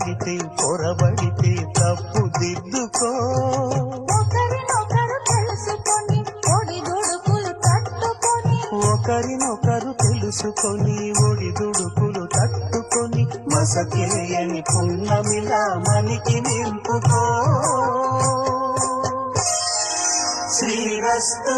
తడబడితే పొరబడితే తప్పు దిద్దుకో. ఒకరినొకరు తెలుసుకొని ఒడిదుడుకులు తట్టుకొని, ఒకరినొకరు తెలుసుకొని ఒడిదుడుకులు తట్టుకొని మసకేయని పున్నమిలా మనికి నింపుకో. శ్రీరస్తు.